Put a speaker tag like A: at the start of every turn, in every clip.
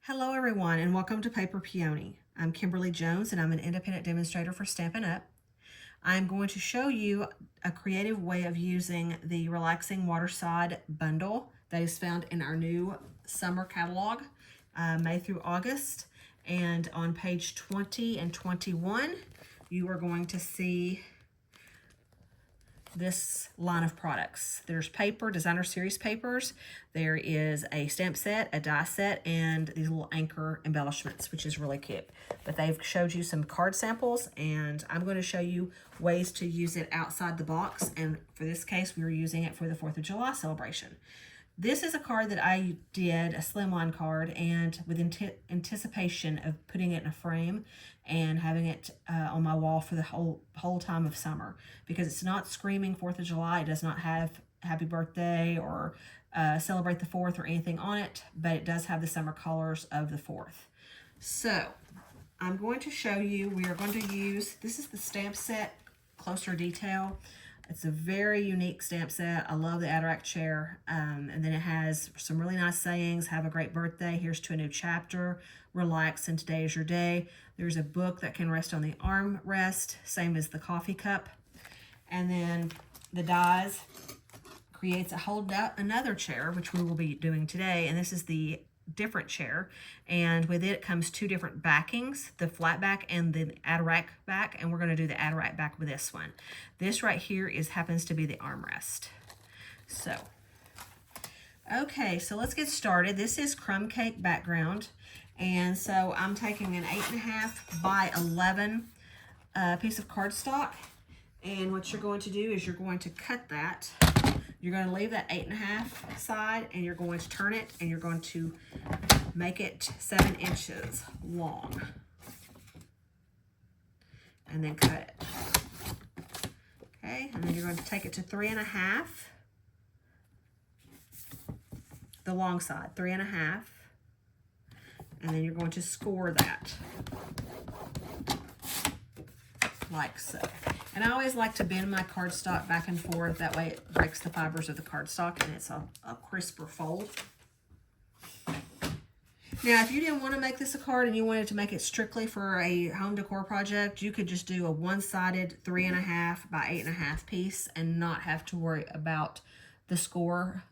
A: Hello everyone and welcome to Paper Peony. I'm Kimberly Jones and I'm an independent demonstrator for Stampin' Up. I'm going to show you a creative way of using the Relaxing Waterside bundle that is found in our new summer catalog, May through August. And on page 20 and 21, you are going to see this line of products. There's paper, designer series papers. There is a stamp set, a die set, and these little anchor embellishments, which is really cute. But they've showed you some card samples, and I'm going to show you ways to use it outside the box. And for this case, we were using it for the 4th of July celebration. This is a card that I did, a slimline card, and with anticipation of putting it in a frame and having it on my wall for the whole time of summer, because it's not screaming 4th of July. It does not have happy birthday or celebrate the 4th or anything on it, but it does have the summer colors of the 4th. So I'm going to show you, we are going to use, this is the stamp set, Closer Detail. It's a very unique stamp set. I love the Adirondack chair. And then it has some really nice sayings. Have a great birthday. Here's to a new chapter. Relax, and today is your day. There's a book that can rest on the armrest, same as the coffee cup. And then the dies creates another chair, which we will be doing today. And this is the different chair, and with it comes two different backings, the flat back and the Adirondack back, and we're going to do the Adirondack back with this one. This right here happens to be the armrest. So okay, so let's get started. This is crumb cake background, and so I'm taking an 8.5 by 11 piece of cardstock, and what you're going to do is you're going to cut that. You're going to leave that 8.5 side, and you're going to turn it, and you're going to make it 7 inches long. And then cut it. Okay, and then you're going to take it to 3.5. The long side, 3.5. And then you're going to score that. Like so. And I always like to bend my cardstock back and forth. That way it breaks the fibers of the cardstock and it's a crisper fold. Now, if you didn't want to make this a card and you wanted to make it strictly for a home decor project, you could just do a one-sided 3.5 by 8.5 piece and not have to worry about the score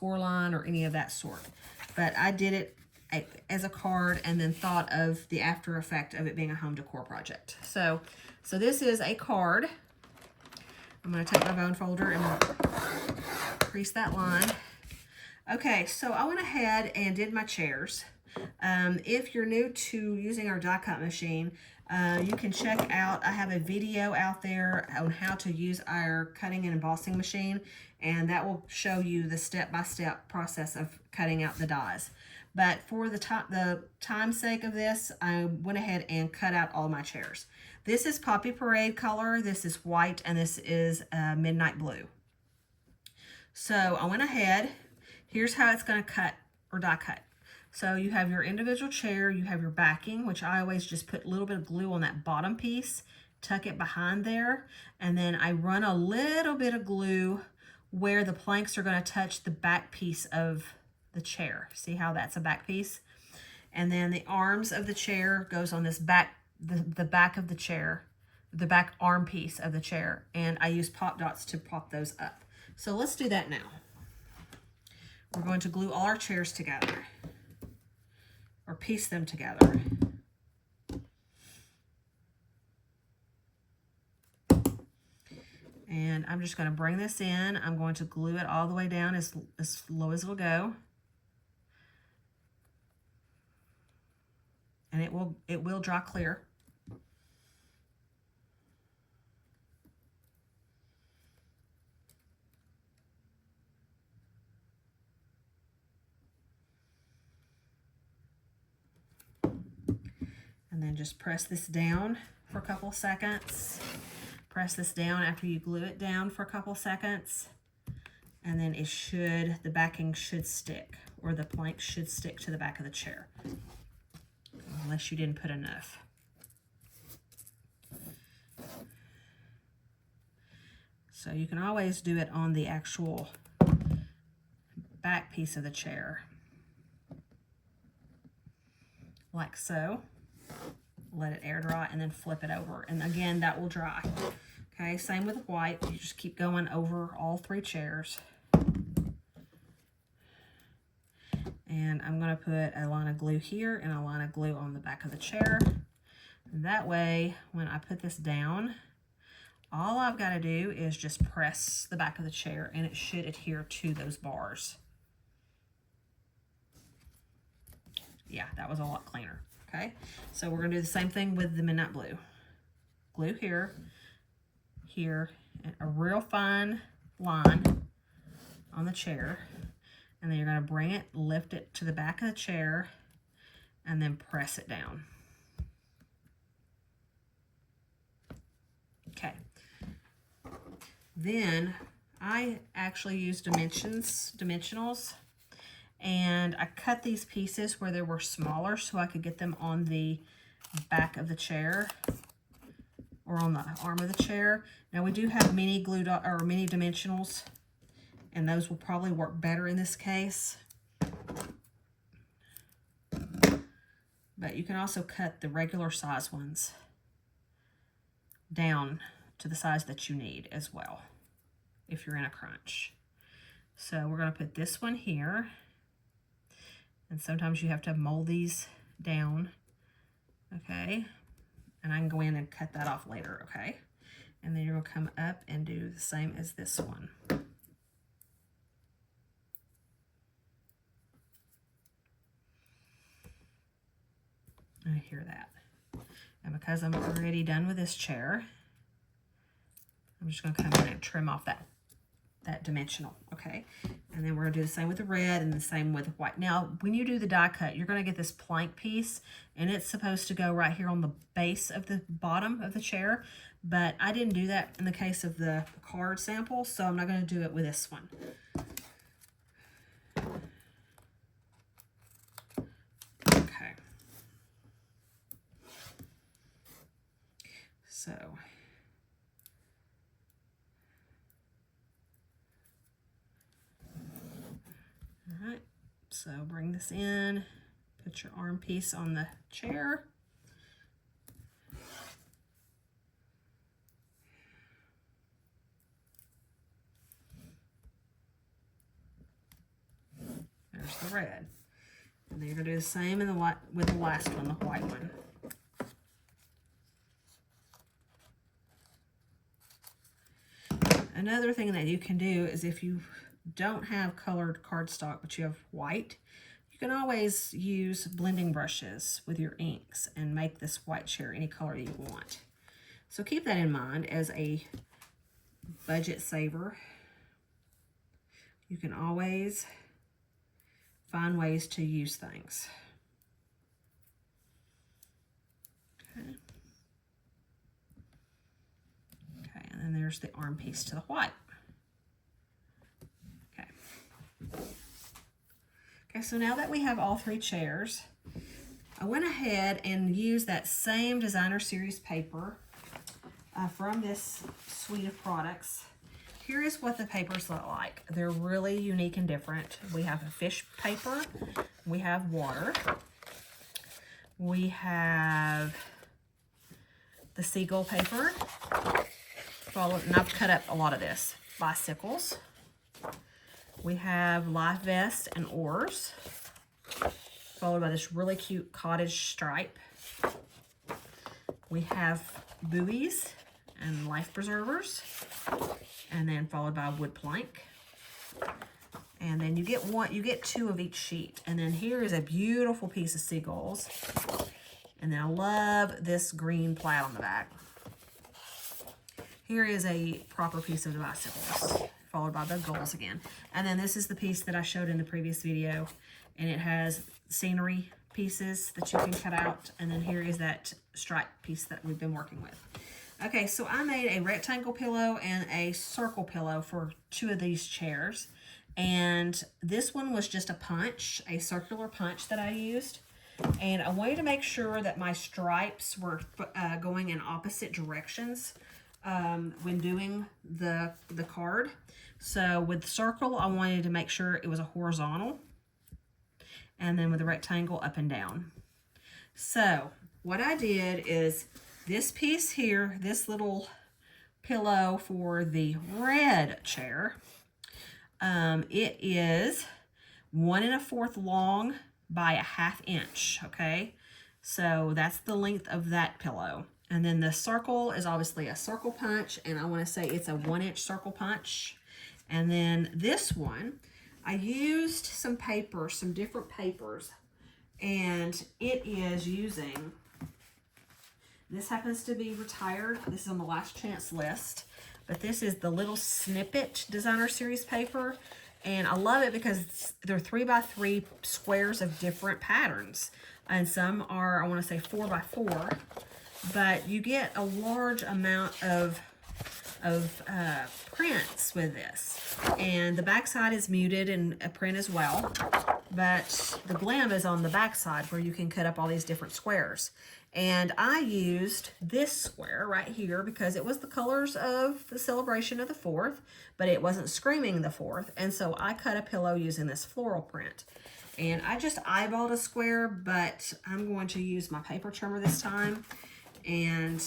A: line or any of that sort. But I did it as a card and then thought of the after effect of it being a home decor project. So this is a card. I'm going to take my bone folder and crease that line. Okay, so I went ahead and did my chairs. If you're new to using our die cut machine, you can check out, I have a video out there on how to use our cutting and embossing machine, and that will show you the step-by-step process of cutting out the dies. But for the time's sake of this, I went ahead and cut out all my chairs. This is Poppy Parade color, this is white, and this is Midnight Blue. So I went ahead, here's how it's going to cut or die cut. So you have your individual chair, you have your backing, which I always just put a little bit of glue on that bottom piece, tuck it behind there, and then I run a little bit of glue where the planks are going to touch the back piece of the chair. See how that's a back piece? And then the arms of the chair goes on this back, the back of the chair, the back arm piece of the chair, and I use pop dots to pop those up. So let's do that now. We're going to glue all our chairs together, or piece them together. And I'm just going to bring this in. I'm going to glue it all the way down as low as it'll go. And it will dry clear. And then just press this down for a couple seconds. Press this down after you glue it down for a couple seconds. And then the backing should stick, or the plank should stick to the back of the chair. Unless you didn't put enough. So you can always do it on the actual back piece of the chair. like so. Let it air dry and then flip it over. And again, that will dry. Okay, same with white. You just keep going over all 3 chairs. And I'm going to put a line of glue here and a line of glue on the back of the chair. And that way, when I put this down, all I've got to do is just press the back of the chair and it should adhere to those bars. Yeah, that was a lot cleaner. Okay, so we're going to do the same thing with the midnight blue. Glue here, here, and a real fine line on the chair. And then you're going to bring it, lift it to the back of the chair, and then press it down. Okay. Then I actually used dimensionals. And I cut these pieces where they were smaller so I could get them on the back of the chair or on the arm of the chair. Now we do have mini glue or mini dimensionals, and those will probably work better in this case. But you can also cut the regular size ones down to the size that you need as well if you're in a crunch. So we're going to put this one here. And sometimes you have to mold these down, okay? And I can go in and cut that off later, okay? And then you're gonna come up and do the same as this one. I hear that. And because I'm already done with this chair, I'm just gonna come in and trim off that dimensional, okay? And then we're gonna do the same with the red and the same with the white. Now, when you do the die cut, you're gonna get this plank piece, and it's supposed to go right here on the base of the bottom of the chair, but I didn't do that in the case of the card sample, so I'm not gonna do it with this one. Okay. So, all right, so bring this in, put your arm piece on the chair. There's the red. And then you're gonna do the same in the white with the last one, the white one. Another thing that you can do is if you don't have colored cardstock, but you have white, you can always use blending brushes with your inks and make this white chair any color you want. So keep that in mind as a budget saver. You can always find ways to use things. Okay. Okay, and then there's the arm piece to the white. Okay. Okay, so now that we have all 3 chairs, I went ahead and used that same designer series paper from this suite of products. Here is what the papers look like. They're really unique and different. We have a fish paper, we have water, we have the seagull paper, and I've cut up a lot of this, bicycles. We have life vest and oars, followed by this really cute cottage stripe. We have buoys and life preservers, and then followed by a wood plank. And then you get 2 of each sheet. And then here is a beautiful piece of seagulls. And then I love this green plaid on the back. Here is a proper piece of the bicycles, followed by the gulls again. And then this is the piece that I showed in the previous video, and it has scenery pieces that you can cut out. And then here is that stripe piece that we've been working with. Okay, so I made a rectangle pillow and a circle pillow for 2 of these chairs. And this one was just a punch, a circular punch that I used. And I wanted to make sure that my stripes were going in opposite directions when doing the card. So with circle, I wanted to make sure it was a horizontal. And then with the rectangle, up and down. So what I did is this piece here, this little pillow for the red chair, it is 1 1/4 long by 1/2 inch, okay? So that's the length of that pillow. And then the circle is obviously a circle punch, and I want to say it's a 1-inch circle punch. And then this one, I used some paper, some different papers, and it is using, this happens to be retired. This is on the last chance list, but this is the little snippet designer series paper. And I love it because they're 3 by 3 squares of different patterns. And some are, I want to say 4 by 4, but you get a large amount of prints with this. And the back side is muted in a print as well, but the glam is on the back side where you can cut up all these different squares. And I used this square right here because it was the colors of the celebration of the 4th, but it wasn't screaming the 4th. And so I cut a pillow using this floral print. And I just eyeballed a square, but I'm going to use my paper trimmer this time and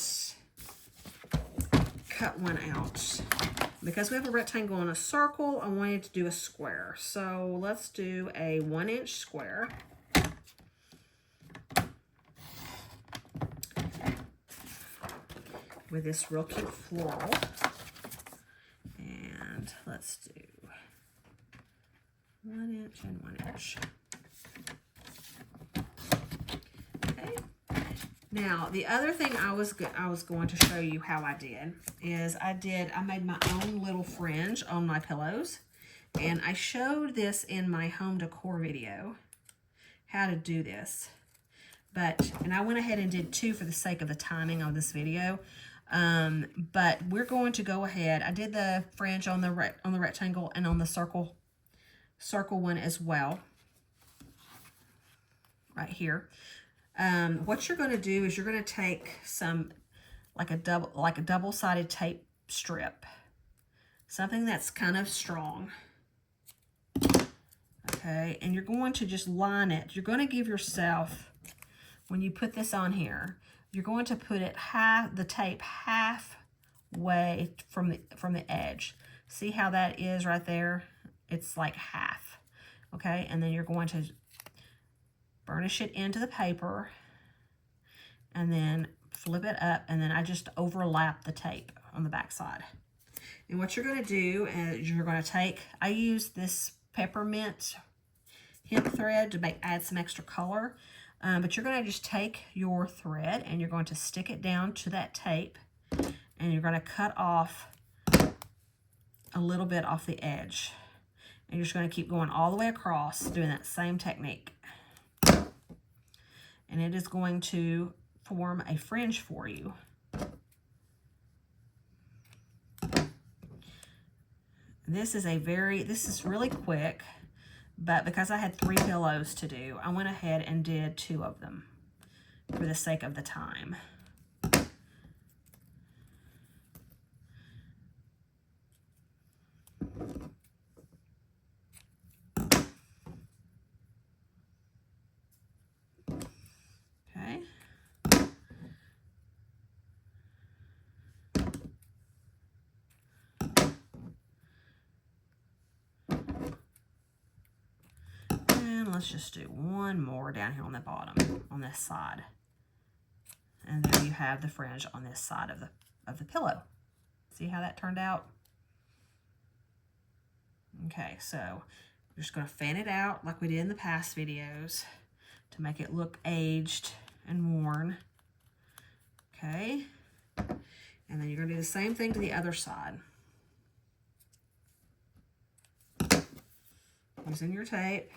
A: cut one out. Because we have a rectangle and a circle, I wanted to do a square. So let's do a 1-inch square. With this real cute floral. And let's do 1 inch and 1 inch. Okay. Now, the other thing I was going to show you how I did is I made my own little fringe on my pillows. And I showed this in my home decor video, how to do this. And I went ahead and did 2 for the sake of the timing of this video. But we're going to go ahead. I did the fringe on the rectangle and on the circle one as well, right here. What you're going to do is you're going to take some like a double-sided tape strip, something that's kind of strong. Okay, and you're going to just line it. You're going to give yourself, when you put this on here, you're going to put it the tape halfway from the edge. See how that is right there? It's like half. Okay, and then you're going to burnish it into the paper and then flip it up, and then I just overlap the tape on the back side. And what you're going to do is you're going to take, I use this peppermint hemp thread to add some extra color. But you're going to just take your thread and you're going to stick it down to that tape, and you're going to cut off a little bit off the edge. And you're just going to keep going all the way across doing that same technique. And it is going to form a fringe for you. This is really quick. But because I had 3 pillows to do, I went ahead and did 2 of them for the sake of the time. Okay. Let's just do one more down here on the bottom, on this side. And there you have the fringe on this side of the pillow. See how that turned out? Okay, so we're just going to fan it out like we did in the past videos to make it look aged and worn. Okay. And then you're going to do the same thing to the other side. Using your tape.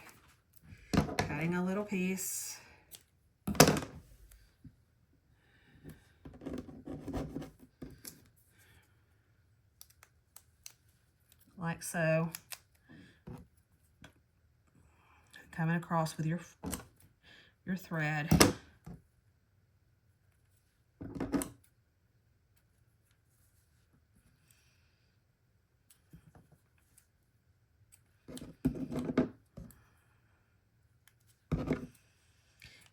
A: Cutting a little piece. Like so. Coming across with your thread.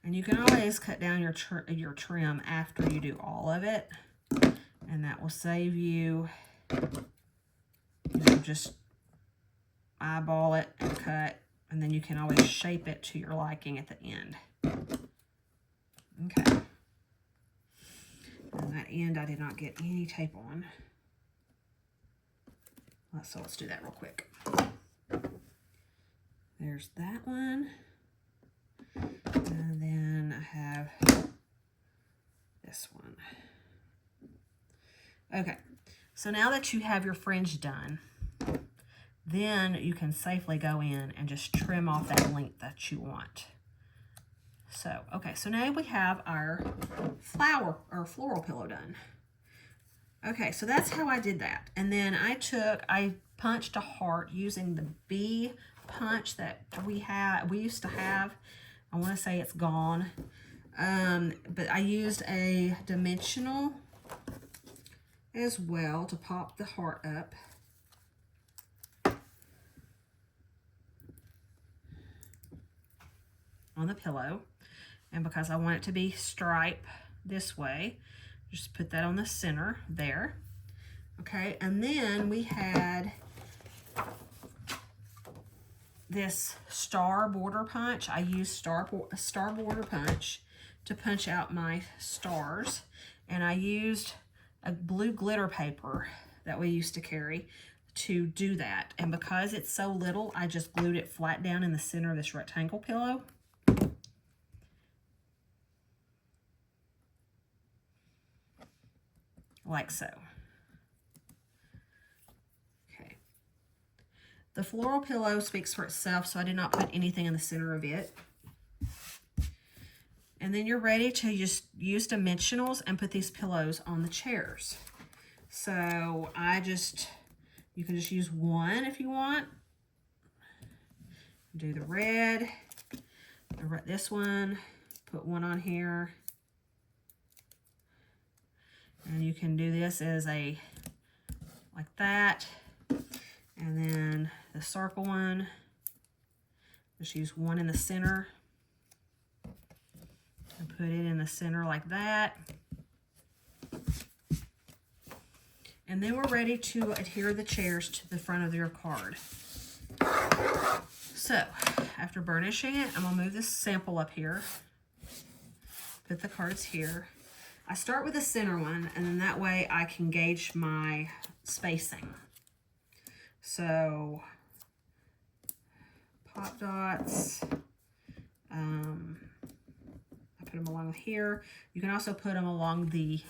A: And you can always cut down your trim after you do all of it. And that will save you, just eyeball it and cut. And then you can always shape it to your liking at the end. Okay. And that end I did not get any tape on. So let's do that real quick. There's that one. And then I have this one. Okay, so now that you have your fringe done, then you can safely go in and just trim off that length that you want. So, okay, so now we have our floral pillow done. Okay, so that's how I did that. And then I punched a heart using the bee punch that we used to have. I want to say it's gone. But I used a dimensional as well to pop the heart up. On the pillow. And because I want it to be stripe this way, just put that on the center there. Okay, and then we had this star border punch. I used star border punch to punch out my stars. And I used a blue glitter paper that we used to carry to do that. And because it's so little, I just glued it flat down in the center of this rectangle pillow. Like so. Okay. The floral pillow speaks for itself, so I did not put anything in the center of it. And then you're ready to just use dimensionals and put these pillows on the chairs. So you can just use one if you want. Do the red, this one, put one on here. And you can do this as like that. And then the circle one, just use one in the center. And put it in the center like that. And then we're ready to adhere the chairs to the front of your card. So, after burnishing it, I'm going to move this sample up here. Put the cards here. I start with the center one, and then that way I can gauge my spacing. So, pop dots. I put them along here. You can also put them along the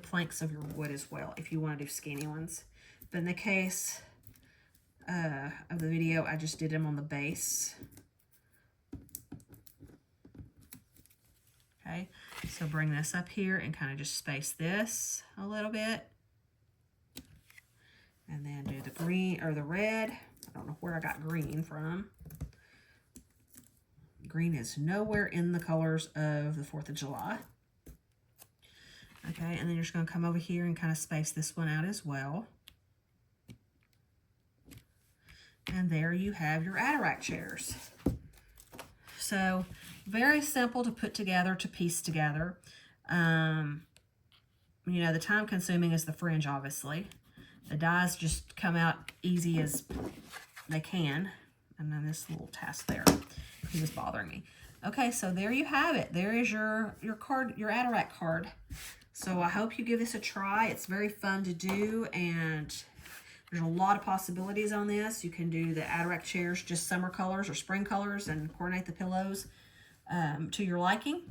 A: planks of your wood as well, if you want to do skinny ones. But in the case of the video, I just did them on the base. Okay, so bring this up here and kind of just space this a little bit. And then do the green or the red. I don't know where I got green from. Green is nowhere in the colors of the 4th of July. Okay, and then you're just going to come over here and kind of space this one out as well. And there you have your Ataract chairs. So, very simple to put together, to piece together. You know, the time consuming is the fringe, obviously. The dies just come out easy as they can. And then this little task there, he was bothering me. Okay, so there you have it. There is your card, your Ataract card. So I hope you give this a try. It's very fun to do, and there's a lot of possibilities on this. You can do the Ataract chairs, just summer colors or spring colors, and coordinate the pillows to your liking.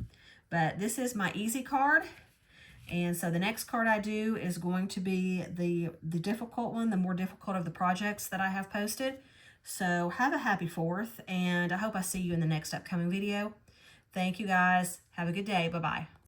A: But this is my easy card. And so the next card I do is going to be the difficult one, the more difficult of the projects that I have posted. So have a happy 4th, and I hope I see you in the next upcoming video. Thank you guys. Have a good day. Bye-bye.